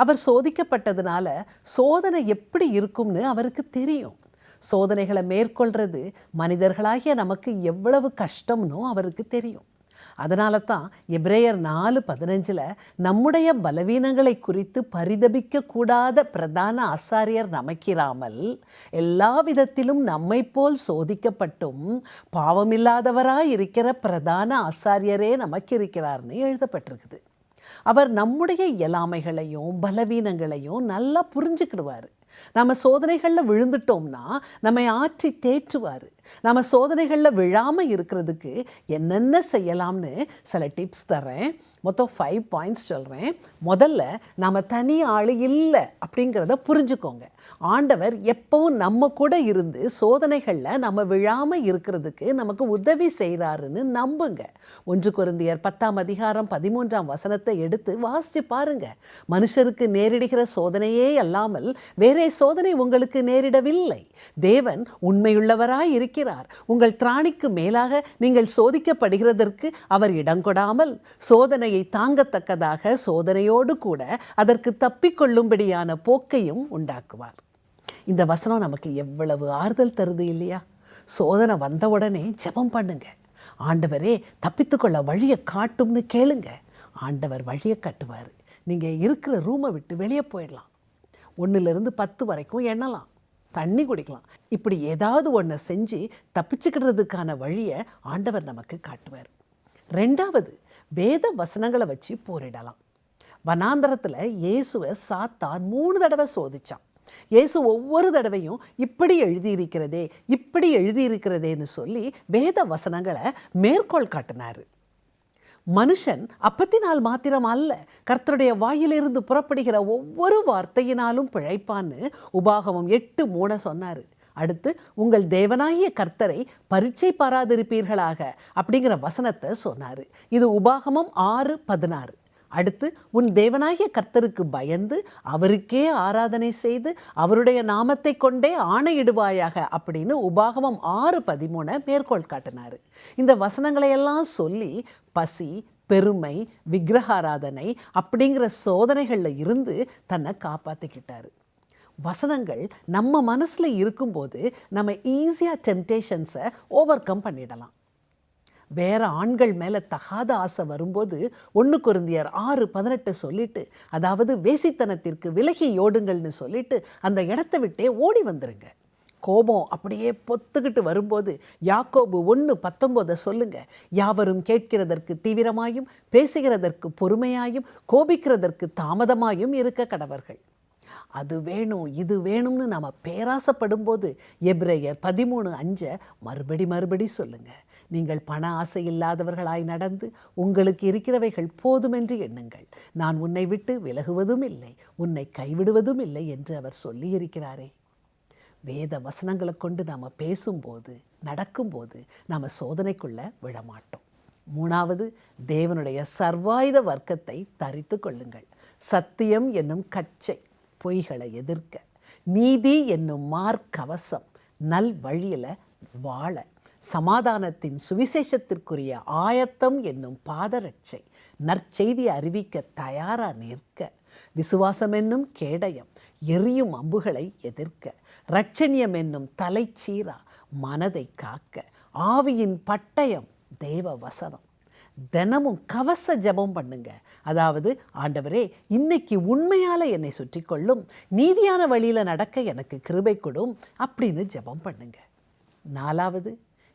அவர் சோதிக்கப்பட்டதுனால சோதனை எப்படி இருக்கும்னு அவருக்கு தெரியும். சோதனைகளை மேற்கொள்றது மனிதர்களாகிய நமக்கு எவ்வளவு கஷ்டம்னு அவருக்கு தெரியும். அதனால தான் எபிரேயர் 4:15 நம்முடைய பலவீனங்களை குறித்து பரிதபிக்க கூடாத பிரதான ஆசாரியர் நமக்கிராமல் எல்லா விதத்திலும் நம்மை போல் சோதிக்கப்பட்டும் பாவமில்லாதவராய் இருக்கிற பிரதான ஆசாரியரே நமக்கு இருக்கிறார்னு எழுதப்பட்டிருக்குது. அவர் நம்முடைய இயலாமைகளையும் பலவீனங்களையும் நல்லா புரிஞ்சுக்கிடுவார். நம்ம சோதனைகளில் விழுந்துட்டோம்னா நம்மை ஆற்றி தேற்றுவார். நம்ம சோதனைகளில் விழாமல் இருக்கிறதுக்கு என்னென்ன செய்யலாம்னு சில டிப்ஸ் தரேன். மொத்தம் 5 பாயிண்ட்ஸ் சொல்கிறேன். முதல்ல நம்ம தனி ஆள் இல்லை அப்படிங்கிறத புரிஞ்சுக்கோங்க. ஆண்டவர் எப்பவும் நம்ம கூட இருந்து சோதனைகளில் நம்ம விழாமல் இருக்கிறதுக்கு நமக்கு உதவி செய்கிறாருன்னு நம்புங்க. 1 கொரிந்தியர் 10:13 எடுத்து வாசித்து பாருங்க. மனுஷருக்கு நேரிடுகிற சோதனையே அல்லாமல் வேறே சோதனை உங்களுக்கு நேரிடவில்லை. தேவன் உண்மையுள்ளவராய் இருக்கிறார். உங்கள் திராணிக்கு மேலாக நீங்கள் சோதிக்கப்படுகிறதற்கு அவர் இடங்கொடாமல் சோதனையை தாங்கத்தக்கதாக சோதனையோடு கூட அதற்கு தப்பிக்கொள்ளும்படியான போக்கையும் உண்டாக்குவார். இந்த வசனம் நமக்கு எவ்வளவு ஆறுதல் தருது இல்லையா? சோதனை வந்த உடனே ஜெபம் பண்ணுங்க. ஆண்டவரே தப்பித்துக்கொள்ள வழியை காட்டும்னு கேளுங்க. ஆண்டவர் வழியை காட்டுவார். நீங்கள் இருக்கிற ரூமை விட்டு வெளியே போயிடலாம். 1லிருந்து 10 வரைக்கும் எண்ணலாம், தண்ணி குடிக்கலாம். இப்படி ஏதாவது ஒன்றை செஞ்சு தப்பிச்சுக்கிறதுக்கான வழியை ஆண்டவர் நமக்கு காட்டுவார். 2வது, வேத வசனங்களை வச்சு போரிடலாம். வனாந்தரத்தில் இயேசுவை சாத்தான் 3 தடவை சோதிச்சான். இயேசு ஒவ்வொரு தடவையும் இப்படி எழுதியிருக்கிறதேன்னு சொல்லி வேத வசனங்களை மேற்கோள் காட்டினார். மனுஷன் அப்பத்தினால் மாத்திரம் அல்ல, கர்த்தருடைய வாயிலிருந்து புறப்படுகிற ஒவ்வொரு வார்த்தையினாலும் பிழைப்பான்னு உபாகமம் 8:3 சொன்னார். அடுத்து, உங்கள் தேவனாகிய கர்த்தரை பரீட்சை பாராதிருப்பீர்களாக அப்படிங்கிற வசனத்தை சொன்னார். இது உபாகமம் 6:16. அடுத்து, உன் தேவனாகிய கர்த்தருக்கு பயந்து அவருக்கே ஆராதனை செய்து அவருடைய நாமத்தை கொண்டே ஆணையிடுவாயாக அப்படின்னு உபாகமம் 6:13 மேற்கோள் காட்டினார். இந்த வசனங்களையெல்லாம் சொல்லி பசி, பெருமை, விக்கிரகாராதனை அப்படிங்கிற சோதனைகளில் இருந்து தன்னை காப்பாற்றிக்கிட்டாரு. வசனங்கள் நம்ம மனசில் இருக்கும்போது நம்ம ஈஸியாக டெம்டேஷன்ஸை ஓவர் கம் பண்ணிடலாம். வேற ஆண்கள் மேலே தகாத ஆசை வரும்போது 1 கொரிந்தியர் 6:18 சொல்லிட்டு, அதாவது வேசித்தனத்திற்கு விலகி ஓடுங்கள்னு சொல்லிட்டு அந்த இடத்த விட்டே ஓடி வந்துருங்க. கோபம் அப்படியே பொத்துக்கிட்டு வரும்போது யாக்கோபு 1:19 சொல்லுங்க. யாவரும் கேட்கிறதற்கு தீவிரமாயும் பேசுகிறதற்கு பொறுமையாயும் கோபிக்கிறதற்கு தாமதமாயும் இருக்க கடவர்கள். அது வேணும் இது வேணும்னு நம்ம பேராசைப்படும் போது எபிரேயர் 13:5 மறுபடி சொல்லுங்க. நீங்கள் பண ஆசை இல்லாதவர்களாய் நடந்து உங்களுக்கு இருக்கிறவைகள் போதுமென்று எண்ணுங்கள். நான் உன்னை விட்டு விலகுவதும் இல்லை, உன்னை கைவிடுவதும் இல்லை என்று அவர் சொல்லியிருக்கிறாரே. வேத வசனங்களை கொண்டு நாம் பேசும்போது நடக்கும்போது நாம் சோதனைக்குள்ள விழமாட்டோம். 3வது, தேவனுடைய சர்வாயுத வர்க்கத்தை தரித்து கொள்ளுங்கள். சத்தியம் என்னும் கச்சை பொய்களை எதிர்க்க, நீதி என்னும் மார்க்கவசம் நல் வழியில வாழ, சமாதானத்தின் சுவிசேஷத்திற்குரிய ஆயத்தம் என்னும் பாதரட்சை நற்செய்தி அறிவிக்க தயாரா நிற்க, விசுவாசம் என்னும் கேடயம் எரியும் அம்புகளை எதிர்க்க, இரட்சணியம் என்னும் தலைச்சீரா மனதை காக்க, ஆவியின் பட்டயம் தேவ வசனம். தினமும் கவச ஜெபம் பண்ணுங்க. அதாவது, ஆண்டவரே இன்னைக்கு உண்மையால என்னை சுற்றி கொள்ளும், நீதியான வழியில நடக்க எனக்கு கிருபை கொடும் அப்படின்னு ஜெபம் பண்ணுங்க. 4வது,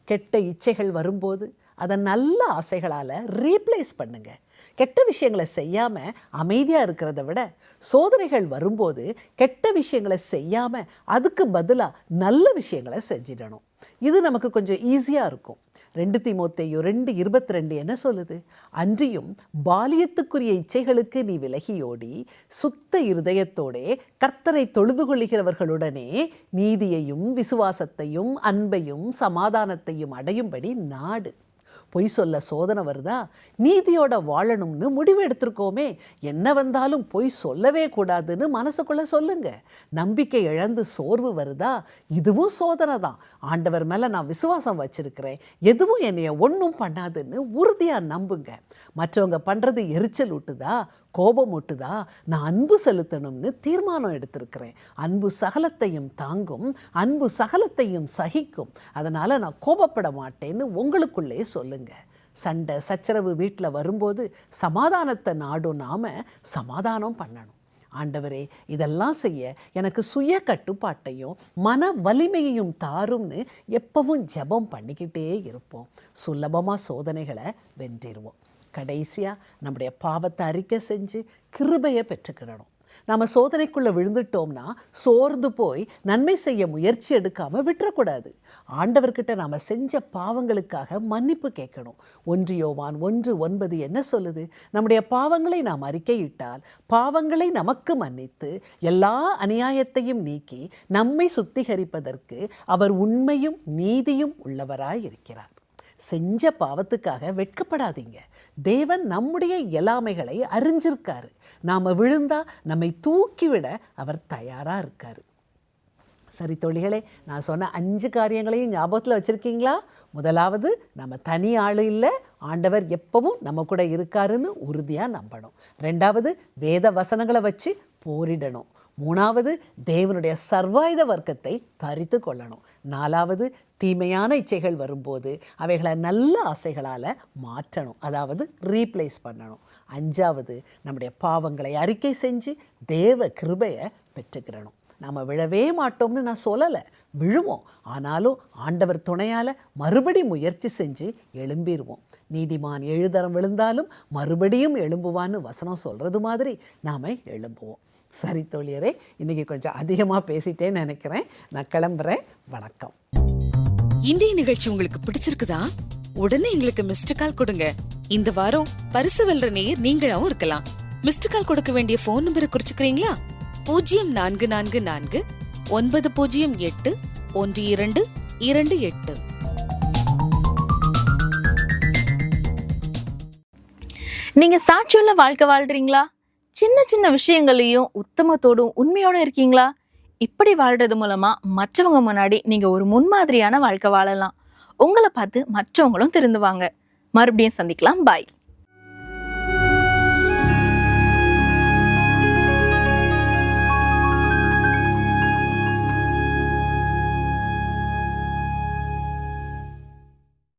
கெட்ட இச்சைகள் வரும்போது அதை நல்ல ஆசைகளால் ரீப்ளேஸ் பண்ணுங்க. கெட்ட விஷயங்களை செய்யாமல் அமைதியாக இருக்கிறத விட, சோதனைகள் வரும்போது கெட்ட விஷயங்களை செய்யாமல் அதுக்கு பதிலாக நல்ல விஷயங்களை செஞ்சிடணும். இது நமக்கு கொஞ்சம் ஈஸியாக இருக்கும். 2 தீமோத்தேயு 2:22 என்ன சொல்லுது? அன்றியும் பாலியத்துக்குரிய இச்சைகளுக்கு நீ விலகியோடி சுத்த இருதயத்தோடே கர்த்தரை தொழுது கொள்ளுகிறவர்களுடனே நீதியையும் விசுவாசத்தையும் அன்பையும் சமாதானத்தையும் அடையும்படி நாடு. பொய் சொல்ல சோதனை வருதா? நீதியோட வாழணும்னு முடிவு எடுத்திருக்கோமே, என்ன வந்தாலும் பொய் சொல்லவே கூடாதுன்னு மனசுக்குள்ள சொல்லுங்க. நம்பிக்கை இழந்து சோர்வு வருதா? இதுவும் சோதனை தான். ஆண்டவர் மேலே நான் விசுவாசம் வச்சிருக்கிறேன், எதுவும் என்னைய ஒன்றும் பண்ணாதுன்னு உறுதியாக நம்புங்க. மற்றவங்க பண்ணுறது எரிச்சல் ஊட்டுதா, கோபம் ஊட்டுதா? நான் அன்பு செலுத்தணும்னு தீர்மானம் எடுத்திருக்கிறேன். அன்பு சகலத்தையும் தாங்கும், அன்பு சகலத்தையும் சகிக்கும், அதனால் நான் கோபப்பட மாட்டேன்னு உங்களுக்குள்ளே சொல்லுங்க. சண்டை சச்சரவு வீட்டில் வரும்போது சமாதானத்தை நாடும் நாம சமாதானம் பண்ணணும். ஆண்டவரே, இதெல்லாம் செய்ய எனக்கு சுய கட்டுப்பாட்டையும் மன வலிமையையும் தாரும்னு எப்பவும் ஜெபம் பண்ணிக்கிட்டே இருப்போம். சுலபமாக சோதனைகளை வென்றிடுவோம். கடைசியாக நம்முடைய பாவத்தை அறிக்கை செஞ்சு கிருபையை பெற்றுக்கிடணும். நம்ம சோதனைக்குள்ளே விழுந்துட்டோம்னா சோர்ந்து போய் நன்மை செய்ய முயற்சி எடுக்காமல் விட்டுறக்கூடாது. ஆண்டவர்கிட்ட நாம் செஞ்ச பாவங்களுக்காக மன்னிப்பு கேட்கணும். 1 யோவான் 1:9 என்ன சொல்லுது? நம்முடைய பாவங்களை நாம் அறிக்கையிட்டால் பாவங்களை நமக்கு மன்னித்து எல்லா அநியாயத்தையும் நீக்கி நம்மை சுத்திகரிப்பதற்கு அவர் உண்மையும் நீதியும் உள்ளவராய் இருக்கிறார். செஞ்ச பாவத்துக்காக வெட்கப்படாதீங்க. தேவன் நம்முடைய இயலாமைகளை அறிஞ்சிருக்காரு. நாம் விழுந்தா நம்மை தூக்கிவிட அவர் தயாராக இருக்காரு. சரி தோழிகளே, நான் சொன்ன 5 காரியங்களையும் ஞாபகத்தில் வச்சுருக்கீங்களா? முதலாவது, நம்ம தனி ஆள் இல்லை, ஆண்டவர் எப்பவும் நம்ம கூட இருக்காருன்னு உறுதியாக நம்பணும். 2வது, வேத வசனங்களை வச்சு போரிடணும். 3வது, தேவனுடைய சர்வாயுத வர்க்கத்தை தரித்து கொள்ளணும். 4வது, தீமையான இச்சைகள் வரும்போது அவைகளை நல்ல ஆசைகளால் மாற்றணும், அதாவது ரீப்ளேஸ் பண்ணணும். 5வது, நம்முடைய பாவங்களை அறிக்கை செஞ்சு தேவ கிருபையை பெற்றுக்கிறணும். நாம் விழவே மாட்டோம்னு நான் சொல்லலை, விழுவோம். ஆனாலும் ஆண்டவர் துணையால் மறுபடி முயற்சி செஞ்சு எழும்பிடுவோம். நீதிமான் 7 தரம் விழுந்தாலும் மறுபடியும் எழும்புவான்னு வசனம் சொல்கிறது மாதிரி நாம் எழும்புவோம். சரி தோழியரே, இன்றைக்கி கொஞ்சம் அதிகமாக பேசிட்டேன்னு நினைக்கிறேன். நான் கிளம்புறேன். வணக்கம். இன்றைய நிகழ்ச்சி உங்களுக்கு பிடிச்சிருக்குதா? உடனே எங்களுக்கு மிஸ்டு கால் கொடுங்க. இந்த வாரம் பரிசு வெல்ற நேயர் நீங்களாவும் இருக்கலாம். மிஸ்டு கால் கொடுக்க வேண்டிய போன் நம்பரை குறிச்சுக்கிறீங்களா? 0444 908 1228. நீங்க சாட்சியுள்ள வாழ்க்கை வாழ்றீங்களா? சின்ன சின்ன விஷயங்களையும் உத்தமத்தோடும் உண்மையோடும் இருக்கீங்களா? இப்படி வாழ்றது மூலமா மற்றவங்க முன்னாடி நீங்க ஒரு முன்மாதிரியான வாழ்க்கை வாழலாம். உங்களை பார்த்து மற்றவங்களும் திருந்துவாங்க. மறுபடியும் சந்திக்கலாம். பாய்.